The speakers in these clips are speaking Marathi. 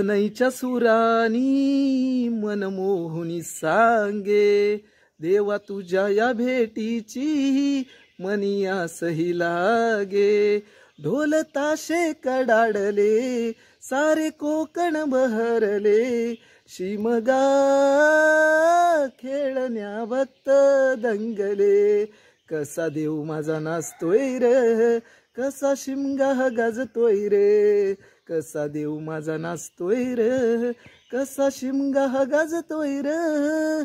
सनईच्या सुरानी मनमोहुनी सांगे, देवा तुझ्या या भेटीची मनी आसही लागे। ढोल ताशे कडाडले सारे कोकण बहरले, शिमगा खेळण्या भक्त दंगले। कसा देव माझा नाचतोय रे, कसा शिमगा गाजतोय रे, कसा देव माझा नाचतोय रे, कसा शिमगा गाजतोय रे।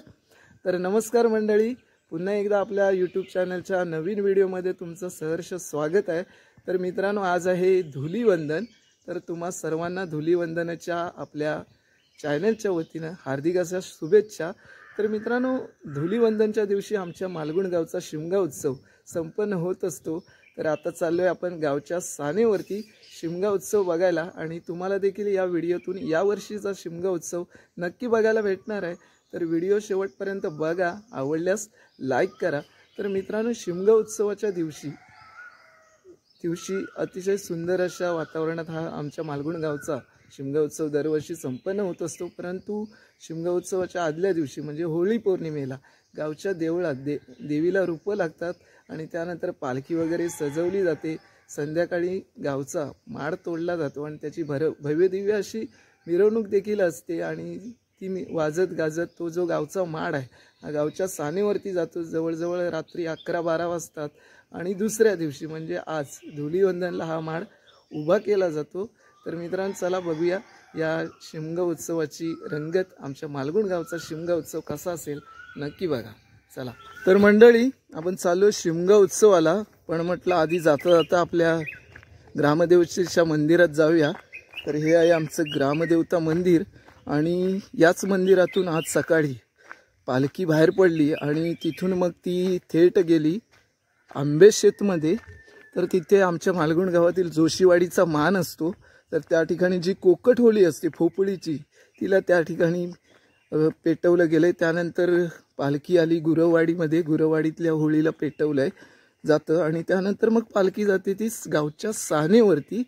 तर नमस्कार मंडळी, पुन्हा एकदा आपल्या यूट्यूब चॅनलच्या नवीन व्हिडिओमध्ये तुमचं सहर्ष स्वागत आहे। तर मित्रांनो, आज आहे धुलीवंदन। तर तुम्हा सर्वांना धुलीवंदनाच्या आपल्या चॅनलच्या वतीनं हार्दिक अशा शुभेच्छा। तर मित्रांनो, धुलीवंदनच्या दिवशी आमच्या मालगुण गावचा शिमगा उत्सव संपन्न होत असतो। तर आता चाललोय आपण गावच्या सानेवरती शिमगा उत्सव बघायला, आणि तुम्हाला देखील या व्हिडिओतून या वर्षीचा शिमगा उत्सव नक्की बघायला भेटणार आहे। तर व्हिडिओ शेवटपर्यंत बघा, आवडल्यास लाईक करा। तर मित्रांनो, शिमगा उत्सवाच्या दिवशी अतिशय सुंदर अशा वातावरणात हा आमच्या मालगुण गावचा शिमगा उत्सव दरवर्षी संपन्न होत असतो। परंतु शिमगा उत्सवाच्या आदल्या दिवशी म्हणजे होळी पौर्णिमेला गावच्या देवळात देवीला रूपं लागतात, आणि त्यानंतर पालखी वगैरे सजवली जाते। संध्याकाळी गावचा माड तोडला जातो आणि त्याची भव्य दिव्य अशी मिरवणूक देखील असते, आणि ती वाजत गाजत तो जो गावचा माड आहे हा गावच्या सानेवरती जातो जवळजवळ रात्री 11-12 वाजतात। आणि दुसऱ्या दिवशी म्हणजे आज धुलीवंदनला हा माड उभा केला जातो। तर मित्रांनो, चला बघूया या शिमगा उत्सवाची रंगत। आमच्या मालगुण गावचा शिमगा उत्सव कसा असेल नक्की बघा, चला। तर मंडळी, आपण चाललो शिमगा उत्सवाला, पण म्हटलं आधी जाता जाता आपल्या ग्रामदेवतेच्या मंदिरात जाऊया। तर हे आहे आमचं ग्रामदेवता मंदिर, आणि याच मंदिरातून आज सकाळी पालखी बाहेर पडली आणि तिथून मग ती थेट गेली आंबेशेतमध्ये। तर तिथे आमच्या मालगुण गावातील जोशीवाडीचा मान असतो, तर त्या ठिकाणी जी कोकट होळी असते भोपळीची, तिला त्या ठिकाणी पेटवलं गेलं। त्यानंतर पालखी आली गुरववाडीमध्ये, गुरववाडीतल्या होळीला पेटवलं जातं, आणि त्यानंतर मग पालखी जाते ती गावच्या सानेवरती।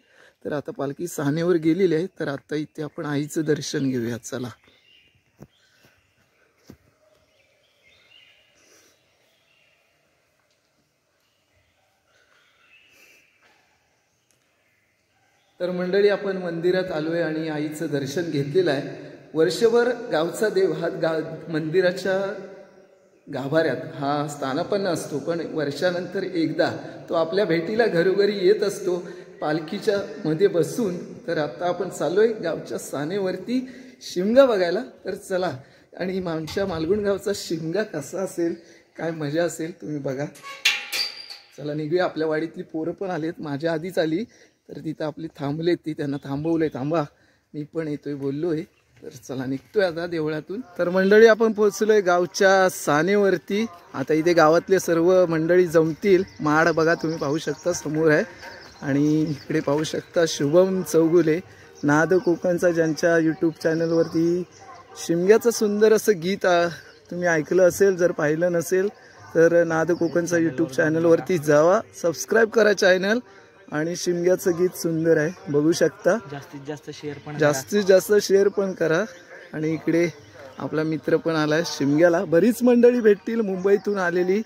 तर आता पालखी सानेवर गेलेली आहे, तर आता इथे आपण आईचं दर्शन घेऊया, चला। तर मंडळी, आपण मंदिरात आलोय आणि आईचं दर्शन घेतलेलं आहे। वर्षभर गावचा देव हा मंदिराच्या गाभाऱ्यात हा स्थानापन्न असतो, पण वर्षानंतर एकदा तो आपल्या भेटीला घरोघरी येत असतो पालखीच्या मध्ये बसून। तर आता आपण चाललोय गावच्या सानेवरती शिमगा बघायला, तर चला। आणि आमच्या मालगुण गावचा शिमगा कसा असेल, काय मजा असेल, तुम्ही बघा। चला निघूया। आपल्या वाडीतली पोरं पण आलेत, माझ्या आधीच आली, तर तिथं आपली थांबलेत, ती त्यांना थांबवलंय, थांबा मी पण येतोय बोललोय। तर चला निघतोय आता देवळातून। तर मंडळी, आपण पोहोचलोय गावच्या सानेवरती। आता इथे गावातले सर्व मंडळी जमतील। माड बघा, तुम्ही पाहू शकता समोर आहे, आणि इकडे पाहू शकता शुभम चौगुले नाद कोकणचा, ज्यांच्या यूट्यूब चॅनलवरती शिमग्याचं सुंदर असं गीत तुम्ही ऐकलं असेल। जर पाहिलं नसेल तर नाद कोकणचा यूट्यूब चॅनलवरती जावा, सबस्क्राईब करा चॅनल, आणि शिमग्याचं गीत सुंदर आहे, बघू शकता। जास्तीत जास्त शेअर पण करा। आणि इकडे आपला मित्र पण आलाय शिमग्याला, बरीच मंडळी भेटतील मुंबईतून आलेली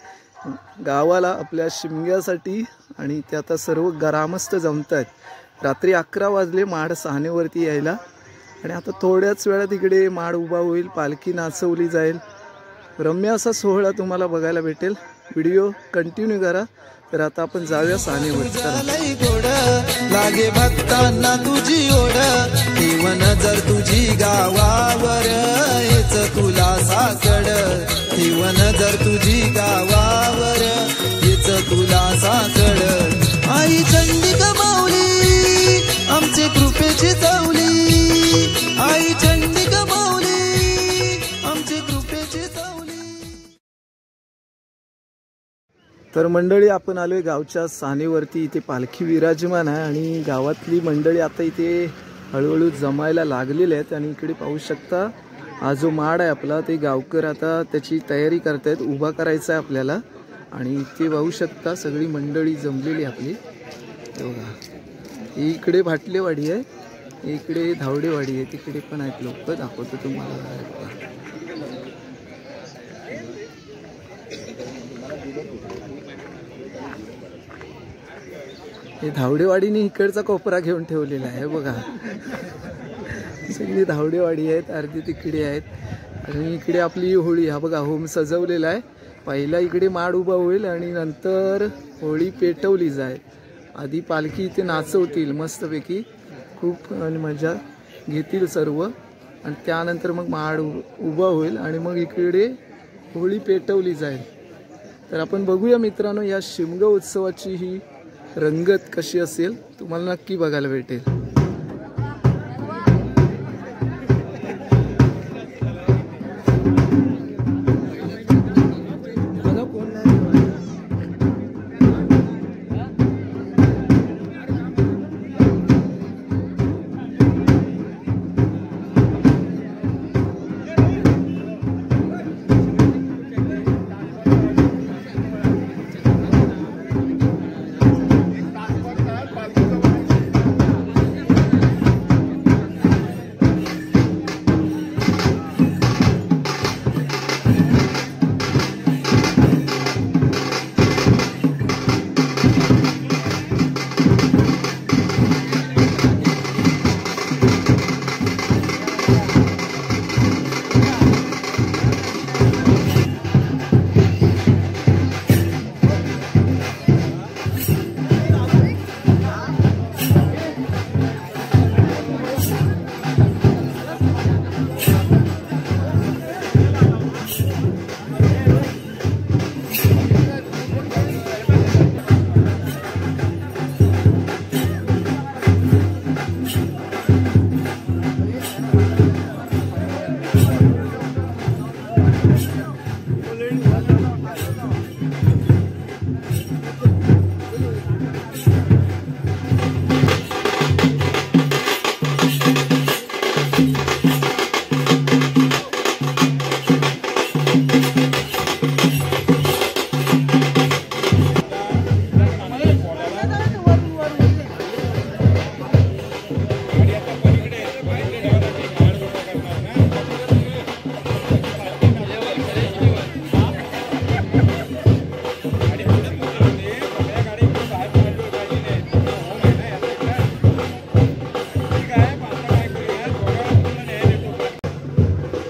गावाला आपल्या शिमग्यासाठी, आणि ते आता सर्व ग्रामस्थ जमत आहेत। रात्री 11 वाजले माड सानेवरती यायला, आणि आता थोड्याच वेळात इकडे माड उभा होईल, पालखी नाचवली जाईल। रम्य असा सोहळा तुम्हाला बघायला भेटेल, व्हिडिओ कंटिन्यू करा। तर आता आपण जाऊया सानेवर। लागे भक्तांना तुझी ओढ, ठेव नजर तुझी गावावर, हेच तुला साकड, ठेव नजर तुझी गावावर, हेच तुला साकड। आई चंडिका माऊली आमचे कृपेची चवली, आई चंडिका माऊली आमचे कृपेची चवली। तर मंडळी, आपण आलोय गावच्या सानेवरती, इथे पालखी विराजमान आहे, आणि गावातली मंडळी आता इथे हळूहळू जमायला लागलेले आहेत। आणि इकडे पाहू शकता हा जो माड आहे आपला, ते गावकर आता त्याची तयारी करतायत, उभा करायचा आहे आपल्याला। आणि इथे पाहू शकता सगळी मंडळी जमलेली आपली, बघा। ही इकडे भाटलेवाडी आहे, इकडे धावडेवाडी आहे, तिकडे पण आहेत लोक, दाखवतो तुम्हाला. हे धावडेवाडीने इकडचा कोपरा घेऊन ठेवलेला आहे बघा. सगळी धावडेवाडी आहेत, अर्धी तिकडे आहेत. आणि इकडे आपली होळी, हा बघा होम सजवलेला आहे. पहिला इकडे माड उभा होईल आणि नंतर होळी पेटवली जाईल. आधी पालखी इथे नाचवतील मस्तपैकी, खूप मजा घेतील सर्व, आणि त्यानंतर मग माड उभा होईल आणि मग इकडे होळी पेटवली जाईल. तर आपण बघूया मित्रांनो या शिमगा उत्सवाची ही रंगत कशी असेल, तुम्हाला नक्की बघायला भेटेल.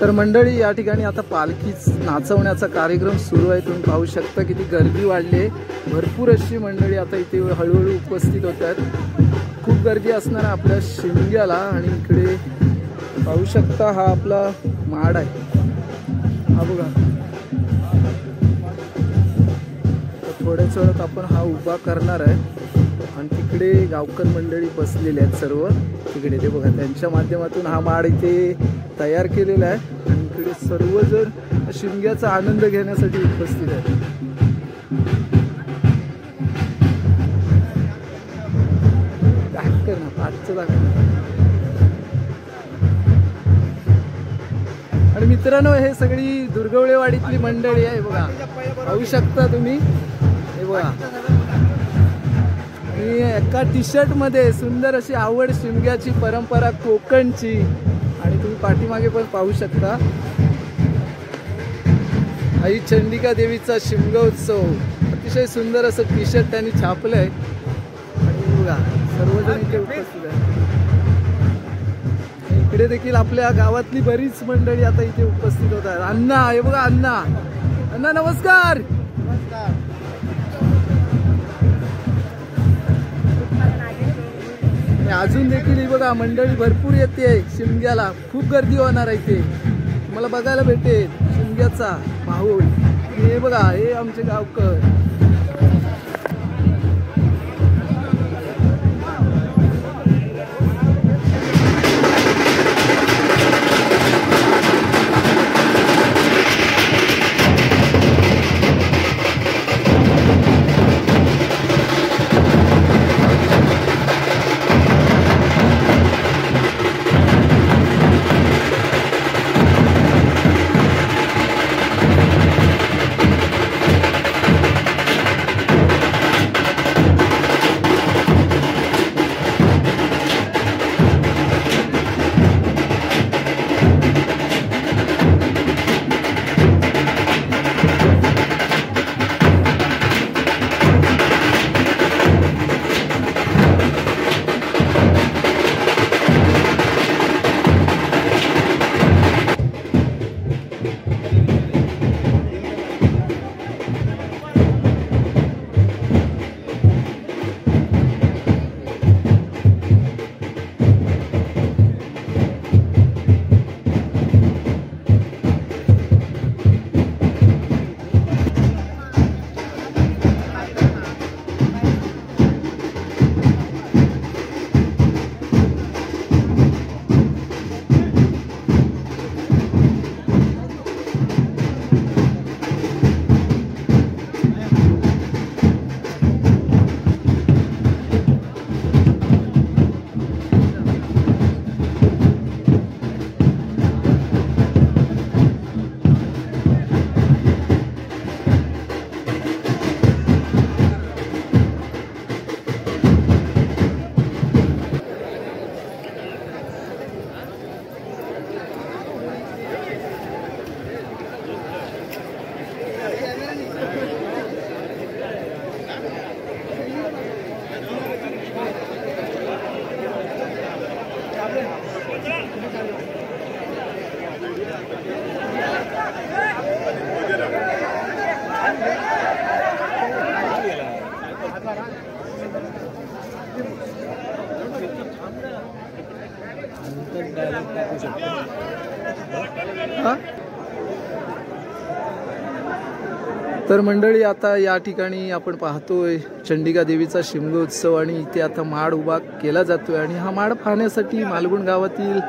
तर मंडळी या ठिकाणी आता पालखी नाचवण्याचा कार्यक्रम सुरू आहे. तुम्ही पाहू शकता किती गर्दी वाढली आहे. भरपूर अशी मंडळी आता इथे हळूहळू उपस्थित होत आहेत. खूप गर्दी असणार आपल्या शिमग्याला. आणि इकडे पाहू शकता हा आपला माड आहे, हा बघा. तर थोड्याच वेळात आपण हा उभा करणार आहे. आणि तिकडे गावकर मंडळी बसलेले आहेत सर्व तिकडे, ते बघा त्यांच्या माध्यमातून हा माड इथे तयार केलेला आहे. आणि इकडे सर्वजण शिमग्याचा आनंद घेण्यासाठी उपस्थित आहेत. दाखव ना, पाचचं दाखव. आणि मित्रांनो हे सगळी दुर्गवळेवाडीतली मंडळी आहे बघा, पाहू शकता तुम्ही. हे बघा मी एका टी शर्ट मध्ये सुंदर अशी आवड शिमग्याची, परंपरा कोकणची. आणि तुम्ही पाठीमागे पण पाहू शकता आई चंडिका देवीचा शिमगा उत्सव. अतिशय सुंदर असं टी शर्ट त्यांनी छापलंय. आणि बघा सर्वजण इथे उपस्थित आहे. इकडे देखील आपल्या गावातली बरीच मंडळी आता इथे उपस्थित होत आहेत. अण्णा, हे बघा अण्णा. अण्णा नमस्कार. अजून देखील ही बघा मंडळी भरपूर येते शिमग्याला. खूप गर्दी होणार आहे इथे, मला बघायला भेटेल शिमग्याचा माहोल. हे बघा हे आमचे गावकर. तर मंडळी आता या ठिकाणी आपण पाहतोय चंडिका देवीचा शिमगोत्सव आणि इथे आता माड उभा केला जातोय आणि हा माड पाहण्यासाठी मालगुण गावातील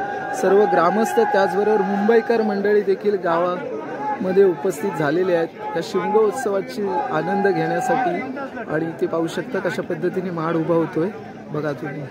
सर्व ग्रामस्थ त्याचबरोबर मुंबईकर मंडळी देखील गावामध्ये उपस्थित झालेले आहेत या शिमगोत्सवाची आनंद घेण्यासाठी। आणि इथे पाहू शकता कशा पद्धतीने माड उभा होतोय बघा तुम्ही।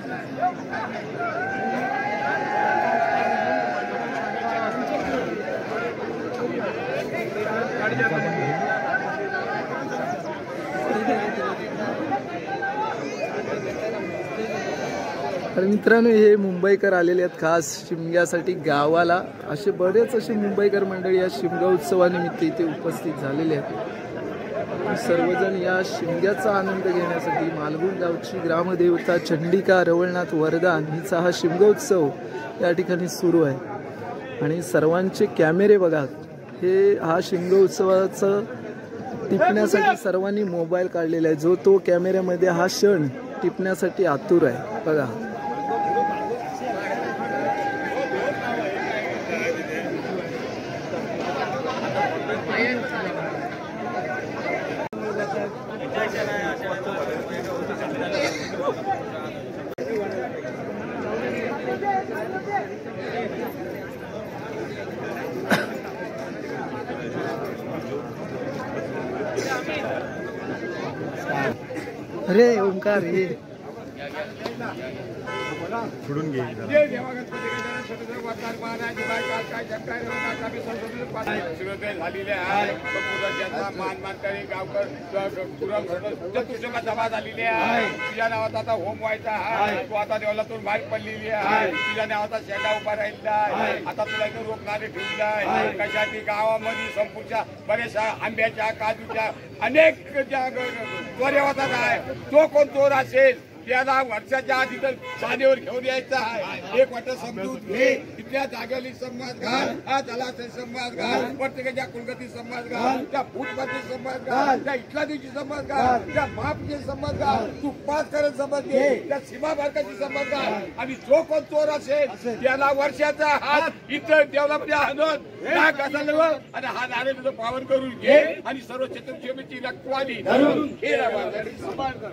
तर मित्रांनो हे मुंबईकर आलेले आहेत खास शिमग्यासाठी गावाला। असे बरेच असे मुंबईकर मंडळी या शिमगा उत्सवानिमित्त इथे उपस्थित झालेले आहेत। सर्वजण या शिमग्याचा आनंद घेण्यासाठी मालगुण गावची ग्रामदेवता चंडिका रवळनाथ वरदान हिचा हा शिमगोत्सव या ठिकाणी सुरू आहे। आणि सर्वांचे कॅमेरे बघा, हे हा शिमगोत्सवाचं टिपण्यासाठी सर्वांनी मोबाईल काढलेला आहे। जो तो कॅमेऱ्यामध्ये हा क्षण टिपण्यासाठी आतुर आहे बघा। अरे ओंकार हे सोडून घे झालेले आहे मान मानकरी गावकर सभा झालेली आहे। तुझ्या नावाचा आता होम व्हायचा आहे, तू आता देवलातून बाहेर पडलेली आहे। तुझ्या नावाचा शेंडा उभा राहिलेला आहे, आता तुला इथे रोखणारे ठेवलेला आहे। कशाची गावामध्ये संपूरच्या बऱ्याचशा आंब्याच्या काजूच्या अनेक ज्या चोऱ्या आहे, तो कोण चोर असेल त्याला वर्षाच्या आधी तर साधेवर घेऊन यायचा आहे। एक वाटत समजून घे, इथल्या जागेली समाज घाल, हा जलाशय समाज घाल, प्रत्येकाच्या कुलगती समाज घाल, त्या फूटपती समाज घाल, त्या इथल्या दिवशी समाज घाल, त्या महापचे समाज घाल, तू पास करत समज घे, त्या सीमा भारताची समाज घाल। आणि जो कोण चोर असेल त्याला वर्षाचा हात इथं देवलामध्ये आणून आणि हा नारेचं पावन करून घे आणि सर्व चतुर्षेमीची रक्तवाली धरून हे समाज कर।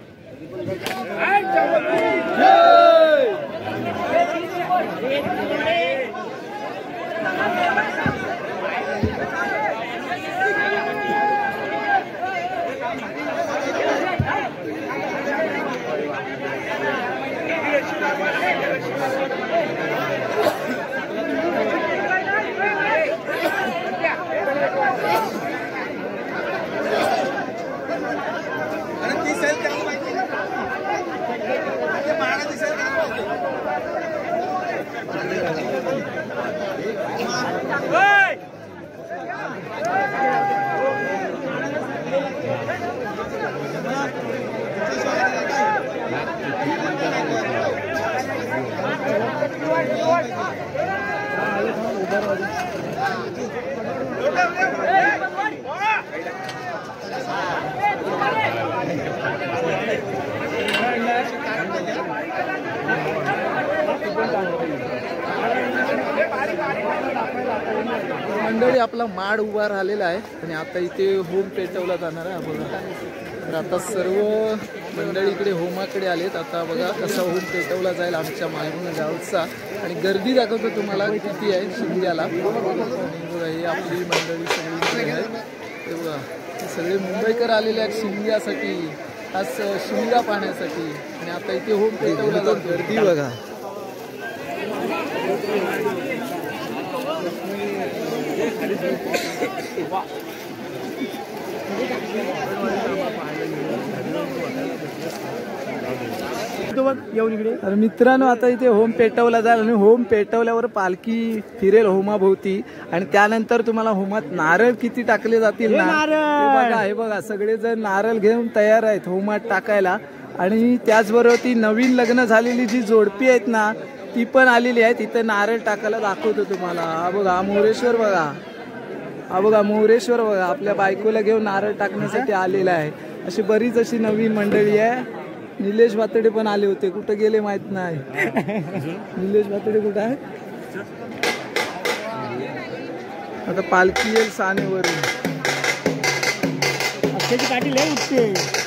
मंडळी आपला माड उभा राहिलेला आहे आणि आता इथे होम पेटवला जाणार आहे बघा। तर आता सर्व मंडळी इकडे होमाकडे आलेत। आता बघा कसा होम पेटवला जाईल आमच्या मालगुण गावचा आणि गर्दी दाखवतो तुम्हाला किती आहे शिमग्याला। आणि बघा ही आपली मंडळी सगळी आहेत, ते बघा सगळे मुंबईकर आलेले आहेत शिमग्यासाठी, खास शिमगा पाहण्यासाठी। आणि आता इथे होम पेटवला जातो, गर्दी बघा। तर मित्रांनो आता इथे होम पेटवला जाईल आणि होम पेटवल्यावर पालखी फिरेल होमाभोवती आणि त्यानंतर तुम्हाला होमात नारळ किती टाकले जातील ना बघा। हे बघा सगळेजण नारळ घेऊन तयार आहेत होमात टाकायला। आणि त्याचबरोबर ती नवीन लग्न झालेली जी जोडपी आहेत ना ती पण आलेली आहे, तिथे नारळ टाकायला दाखवतो तुम्हाला। हा बघा मोरेश्वर बघा, हा बघा मोरेश्वर बघा आपल्या बायकोला घेऊन नारळ टाकण्यासाठी आलेला आहे। अशी बरीच अशी नवीन मंडळी आहे। निलेश भातडे पण आले होते, कुठे गेले माहित नाही। निलेश भातडे कुठे आहे? आता पालखी येईल सानेवरून. अक्षयची काठी लय उठते.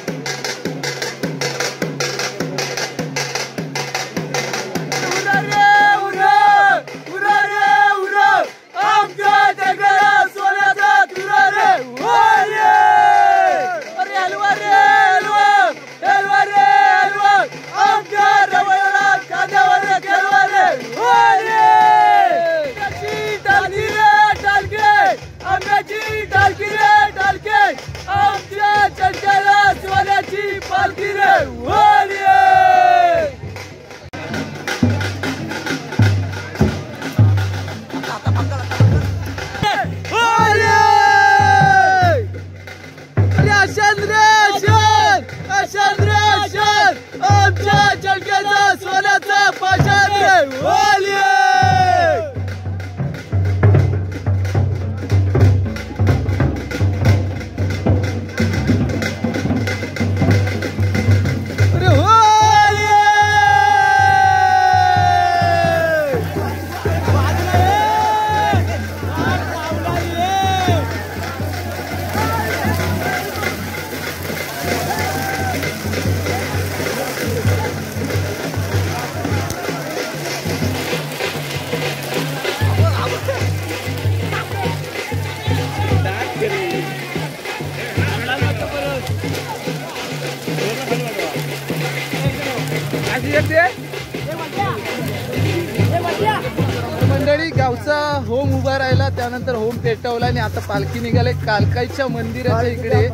मंडळी गावचा होम उभा राहिला, त्यानंतर होम पेटवला आणि आता पालखी निघाले कालकाईच्या मंदिराच्या इकडे.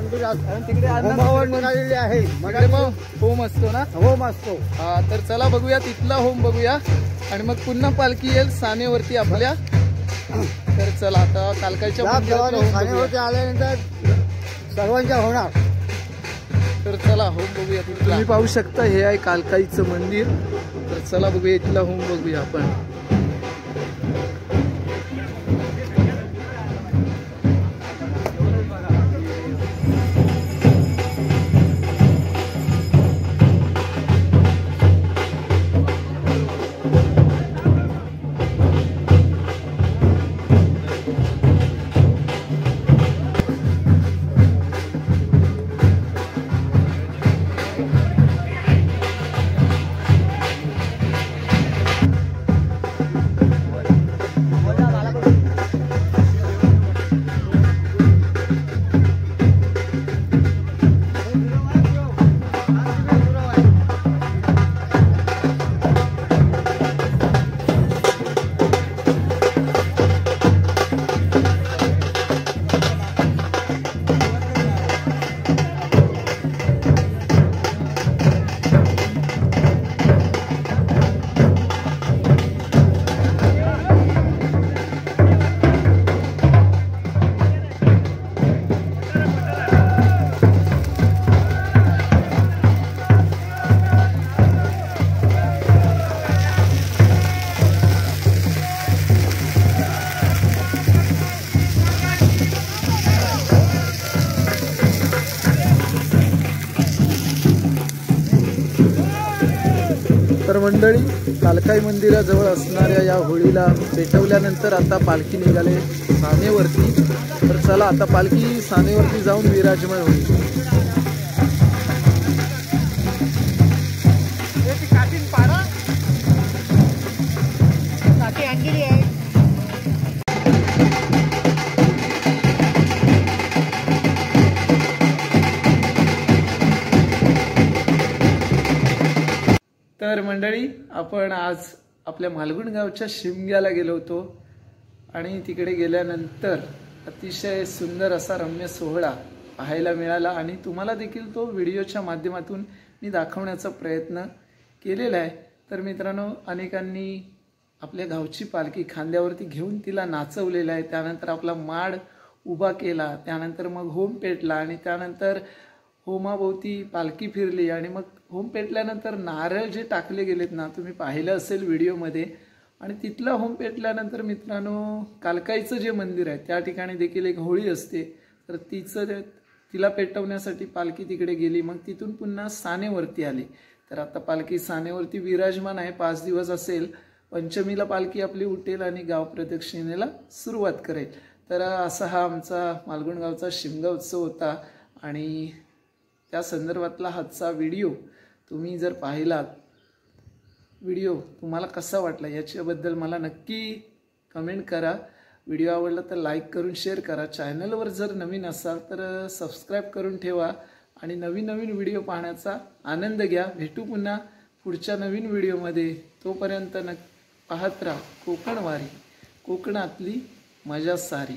तिकडे आहे होम असतो ना. होम असतो. हा, तर चला बघूया तिथला होम बघूया आणि मग पुन्हा पालखी येईल सानेवरती आपल्या. तर चला आता कालकाईच्या मंदिरात आल्यानंतर सर्वांच्या होणार. तर चला होम बघूया. तुम्ही पाहू शकता हे आहे कालकाईचं मंदिर. तर चला बघूया इथला होम बघूया आपण. तर मंडळी कालकाई मंदिराजवळ असणाऱ्या या होळीला पेटवल्यानंतर आता पालखी निघाले सानेवरती. तर चला आता पालखी सानेवरती जाऊन विराजमान होईल. तर मंडळी आपण आज आपल्या मालगुण गावच्या शिमग्याला गेलो होतो आणि तिकडे गेल्यानंतर अतिशय सुंदर असा रम्य सोहळा पाहायला मिळाला आणि तुम्हाला देखील तो व्हिडिओच्या माध्यमातून मी दाखवण्याचा प्रयत्न केलेला आहे. तर मित्रांनो, अनेकांनी आपल्या गावची पालखी खांद्यावरती घेऊन तिला नाचवलेलं आहे. त्यानंतर आपला माड उभा केला, त्यानंतर मग होम पेटला आणि त्यानंतर होमाभोवती पालखी फिरली आणि मग होम पेटल्यानंतर नारळ जे टाकले गेलेत ना, तुम्ही पाहिलं असेल व्हिडिओमध्ये. आणि तिथला होम पेटल्यानंतर मित्रांनो, कालकाईचं जे मंदिर आहे त्या ठिकाणी देखील एक होळी असते. तर तिला पेटवण्यासाठी पालखी तिकडे गेली. मग तिथून पुन्हा सानेवरती आली. तर आता पालखी सानेवरती विराजमान आहे. 5 दिवस असेल पंचमीला पालखी आपली उठेल आणि गाव प्रदक्षिणेला सुरुवात करेल. तर असा हा आमचा मालगुण गावचा शिमगा उत्सव होता आणि त्या संदर्भातला हाचा व्हिडिओ तुम्ही जर पाहिलात, व्हिडिओ तुम्हाला कसा वाटला याच्याबद्दल मला नक्की कमेंट करा. व्हिडिओ आवडला तर लाईक करून शेअर करा. चॅनलवर जर नवीन असाल तर सबस्क्राईब करून ठेवा आणि नवीन नवीन व्हिडिओ पाहण्याचा आनंद घ्या. भेटू पुन्हा पुढच्या नवीन व्हिडिओमध्ये. तोपर्यंत पाहत राहा कोकणवारी, कोकणातली मजा सारी.